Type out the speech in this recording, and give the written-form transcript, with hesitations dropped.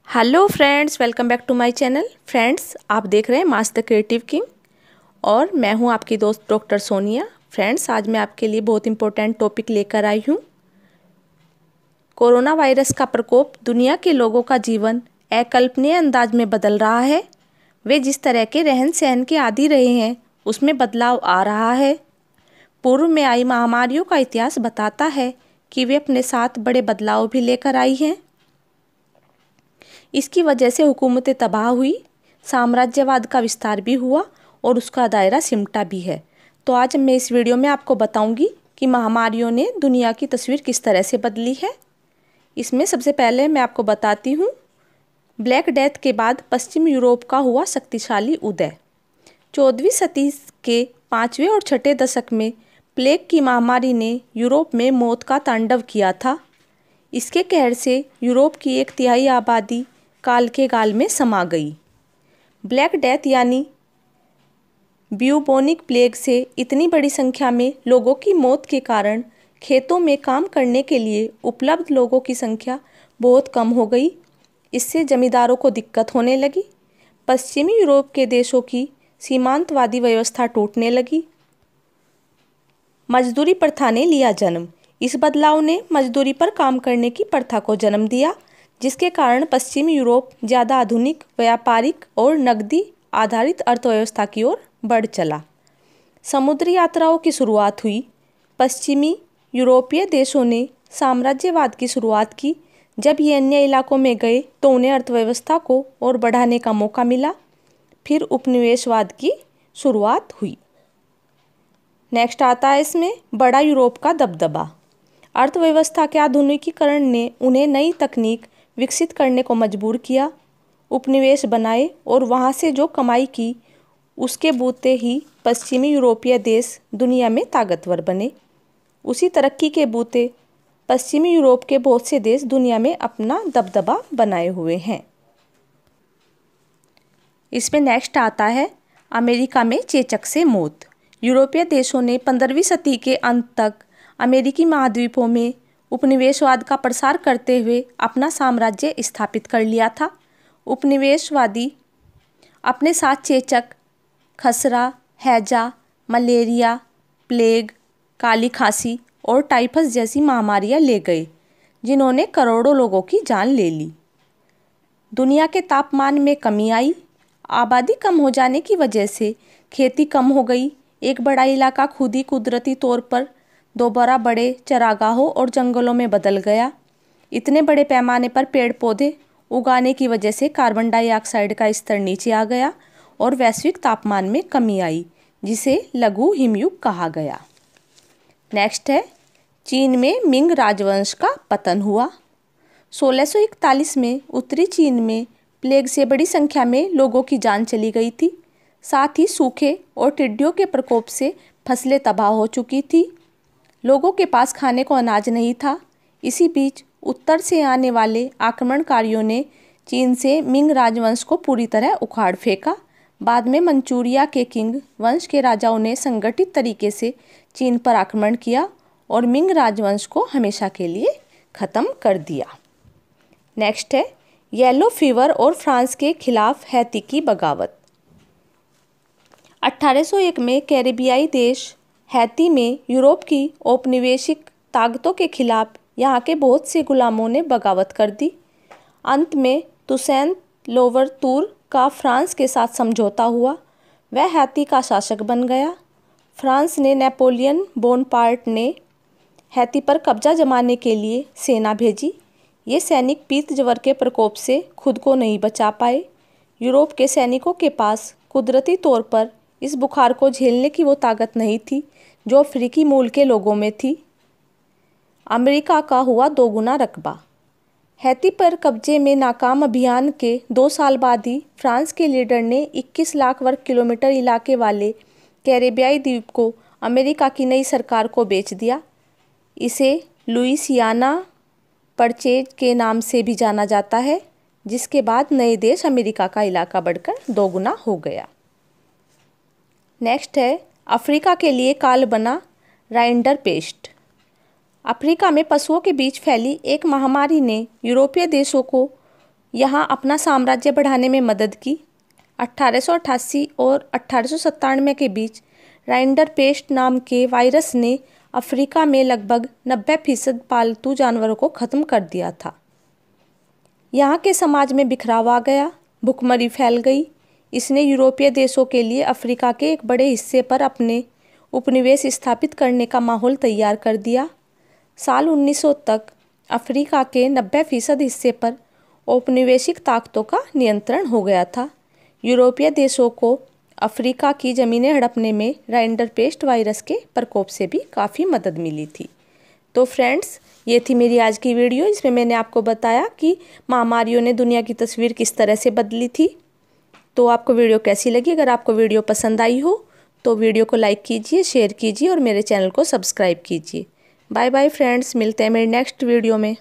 Hello friends, welcome back to my channel. Friends, आप देख रहे हैं मास द क्रिएटिव किंग और मैं हूं आपकी दोस्त डॉक्टर सोनिया। फ्रेंड्स, आज मैं आपके लिए बहुत इंपॉर्टेंट टॉपिक लेकर आई हूं। कोरोना वायरस का प्रकोप दुनिया के लोगों का जीवन अकल्पनीय अंदाज में बदल रहा है। वे जिस तरह के रहन सहन के आदी रहे हैं उसमें बदलाव आ रहा है। पूर्व में आई महामारियों का इतिहास बताता है कि वे अपने साथ बड़े बदलाव भी लेकर आई हैं। इसकी वजह से हुकूमतें तबाह हुई, साम्राज्यवाद का विस्तार भी हुआ और उसका दायरा सिमटा भी है। तो आज मैं इस वीडियो में आपको बताऊंगी कि महामारियों ने दुनिया की तस्वीर किस तरह से बदली है। इसमें सबसे पहले मैं आपको बताती हूँ ब्लैक डेथ के बाद पश्चिम यूरोप का हुआ शक्तिशाली उदय। 14वीं सदी के 5वें और 6ठे दशक में प्लेग की महामारी ने यूरोप में मौत का तांडव किया था। इसके कहर से यूरोप की 1/3 आबादी काल के गाल में समा गई। ब्लैक डेथ यानी ब्यूबोनिक प्लेग से इतनी बड़ी संख्या में लोगों की मौत के कारण खेतों में काम करने के लिए उपलब्ध लोगों की संख्या बहुत कम हो गई। इससे जमींदारों को दिक्कत होने लगी। पश्चिमी यूरोप के देशों की सीमांतवादी व्यवस्था टूटने लगी। मजदूरी प्रथा ने लिया जन्म। इस बदलाव ने मजदूरी पर काम करने की प्रथा को जन्म दिया, जिसके कारण पश्चिमी यूरोप ज़्यादा आधुनिक, व्यापारिक और नकदी आधारित अर्थव्यवस्था की ओर बढ़ चला। समुद्री यात्राओं की शुरुआत हुई। पश्चिमी यूरोपीय देशों ने साम्राज्यवाद की शुरुआत की। जब ये अन्य इलाकों में गए तो उन्हें अर्थव्यवस्था को और बढ़ाने का मौका मिला। फिर उपनिवेशवाद की शुरुआत हुई। नेक्स्ट आता है इसमें बड़ा यूरोप का दबदबा। अर्थव्यवस्था के आधुनिकीकरण ने उन्हें नई तकनीक विकसित करने को मजबूर किया। उपनिवेश बनाए और वहाँ से जो कमाई की उसके बूते ही पश्चिमी यूरोपीय देश दुनिया में ताकतवर बने। उसी तरक्की के बूते पश्चिमी यूरोप के बहुत से देश दुनिया में अपना दबदबा बनाए हुए हैं। इसमें नेक्स्ट आता है अमेरिका में चेचक से मौत। यूरोपीय देशों ने 15वीं सदी के अंत तक अमेरिकी महाद्वीपों में उपनिवेशवाद का प्रसार करते हुए अपना साम्राज्य स्थापित कर लिया था। उपनिवेशवादी अपने साथ चेचक, खसरा, हैजा, मलेरिया, प्लेग, काली खांसी और टाइफस जैसी महामारियां ले गए, जिन्होंने करोड़ों लोगों की जान ले ली। दुनिया के तापमान में कमी आई। आबादी कम हो जाने की वजह से खेती कम हो गई। एक बड़ा इलाका खुद ही कुदरती तौर पर दोबारा बड़े चरागाहों और जंगलों में बदल गया। इतने बड़े पैमाने पर पेड़ पौधे उगाने की वजह से कार्बन डाइऑक्साइड का स्तर नीचे आ गया और वैश्विक तापमान में कमी आई, जिसे लघु हिमयुग कहा गया। नेक्स्ट है चीन में मिंग राजवंश का पतन हुआ। 1641 में उत्तरी चीन में प्लेग से बड़ी संख्या में लोगों की जान चली गई थी। साथ ही सूखे और टिड्डियों के प्रकोप से फसलें तबाह हो चुकी थी। लोगों के पास खाने को अनाज नहीं था। इसी बीच उत्तर से आने वाले आक्रमणकारियों ने चीन से मिंग राजवंश को पूरी तरह उखाड़ फेंका। बाद में मंचूरिया के किंग वंश के राजाओं ने संगठित तरीके से चीन पर आक्रमण किया और मिंग राजवंश को हमेशा के लिए ख़त्म कर दिया। नेक्स्ट है येलो फीवर और फ्रांस के खिलाफ हैती की बगावत। 1801 में कैरेबियाई देश हैती में यूरोप की औपनिवेशिक ताकतों के खिलाफ यहाँ के बहुत से गुलामों ने बगावत कर दी। अंत में तुसैन लोवरतूर का फ्रांस के साथ समझौता हुआ। वह हैती का शासक बन गया। फ्रांस ने नेपोलियन बोनापार्ट ने हैती पर कब्जा जमाने के लिए सेना भेजी। ये सैनिक पीत ज्वर के प्रकोप से खुद को नहीं बचा पाए। यूरोप के सैनिकों के पास कुदरती तौर पर इस बुखार को झेलने की वो ताकत नहीं थी जो अफ्रीकी मूल के लोगों में थी। अमेरिका का हुआ दोगुना रकबा। हैती पर कब्जे में नाकाम अभियान के 2 साल बाद ही फ्रांस के लीडर ने 21 लाख वर्ग किलोमीटर इलाके वाले कैरेबियाई द्वीप को अमेरिका की नई सरकार को बेच दिया। इसे लुइसियाना परचेज के नाम से भी जाना जाता है, जिसके बाद नए देश अमेरिका का इलाका बढ़कर दोगुना हो गया। नेक्स्ट है अफ्रीका के लिए काल बना राइंडर पेस्ट। अफ्रीका में पशुओं के बीच फैली एक महामारी ने यूरोपीय देशों को यहाँ अपना साम्राज्य बढ़ाने में मदद की। 1888 और 1897 के बीच राइंडरपेस्ट नाम के वायरस ने अफ्रीका में लगभग 90% पालतू जानवरों को ख़त्म कर दिया था। यहाँ के समाज में बिखराव आ गया, भुखमरी फैल गई। इसने यूरोपीय देशों के लिए अफ्रीका के एक बड़े हिस्से पर अपने उपनिवेश स्थापित करने का माहौल तैयार कर दिया। साल 1900 तक अफ्रीका के 90% हिस्से पर औपनिवेशिक ताकतों का नियंत्रण हो गया था। यूरोपीय देशों को अफ्रीका की ज़मीनें हड़पने में राइंडरपेस्ट वायरस के प्रकोप से भी काफ़ी मदद मिली थी। तो फ्रेंड्स, ये थी मेरी आज की वीडियो। इसमें मैंने आपको बताया कि महामारियों ने दुनिया की तस्वीर किस तरह से बदली थी। तो आपको वीडियो कैसी लगी? अगर आपको वीडियो पसंद आई हो तो वीडियो को लाइक कीजिए, शेयर कीजिए और मेरे चैनल को सब्सक्राइब कीजिए। बाय बाय फ्रेंड्स, मिलते हैं मेरे नेक्स्ट वीडियो में।